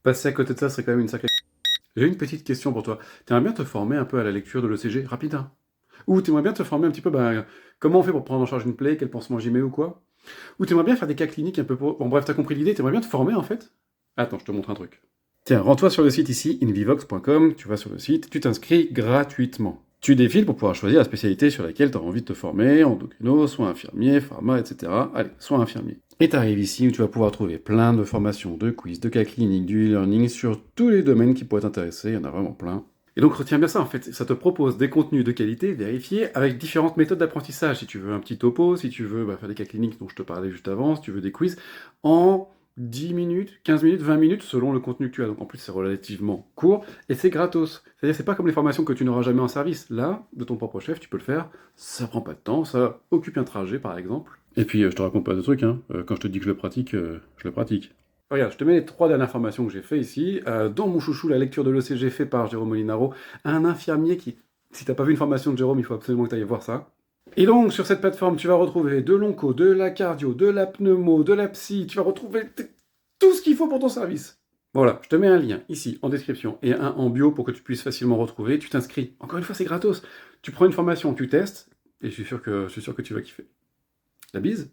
Passer à côté de ça serait quand même une sacrée... J'ai une petite question pour toi. T'aimerais bien te former un peu à la lecture de l'ECG, rapide, hein? Ou t'aimerais bien te former un petit peu, comment on fait pour prendre en charge une plaie, quel pansement j'y mets ou quoi? Ou t'aimerais bien faire des cas cliniques un peu pour... Bon bref, t'as compris l'idée, t'aimerais bien te former en fait? Attends, je te montre un truc. Tiens, rends-toi sur le site ici, invivox.com, tu vas sur le site, tu t'inscris gratuitement. Tu défiles pour pouvoir choisir la spécialité sur laquelle tu as envie de te former, endocrino, soins infirmiers, pharma, etc. Allez, soins infirmiers. Et tu arrives ici où tu vas pouvoir trouver plein de formations, de quiz, de cas cliniques, du e-learning sur tous les domaines qui pourraient t'intéresser, il y en a vraiment plein. Et donc retiens bien ça en fait, ça te propose des contenus de qualité vérifiés avec différentes méthodes d'apprentissage. Si tu veux un petit topo, si tu veux faire des cas cliniques dont je te parlais juste avant, si tu veux des quiz, en 10 minutes, 15 minutes, 20 minutes selon le contenu que tu as. Donc en plus c'est relativement court et c'est gratos. C'est-à-dire c'est pas comme les formations que tu n'auras jamais en service. Là, de ton propre chef, tu peux le faire, ça prend pas de temps, ça occupe un trajet par exemple. Et puis je te raconte pas de trucs, hein. Quand je te dis que je le pratique. Regarde, je te mets les 3 dernières formations que j'ai fait ici, dont mon chouchou, la lecture de l'ECG fait par Jérôme Molinaro, un infirmier qui, si t'as pas vu une formation de Jérôme, il faut absolument que tu ailles voir ça. Et donc, sur cette plateforme, tu vas retrouver de l'onco, de la cardio, de la pneumo, de la psy, tu vas retrouver tout ce qu'il faut pour ton service. Voilà, je te mets un lien ici en description et un en bio pour que tu puisses facilement retrouver. Tu t'inscris. Encore une fois, c'est gratos. Tu prends une formation, tu testes, et je suis sûr que tu vas kiffer. La bise.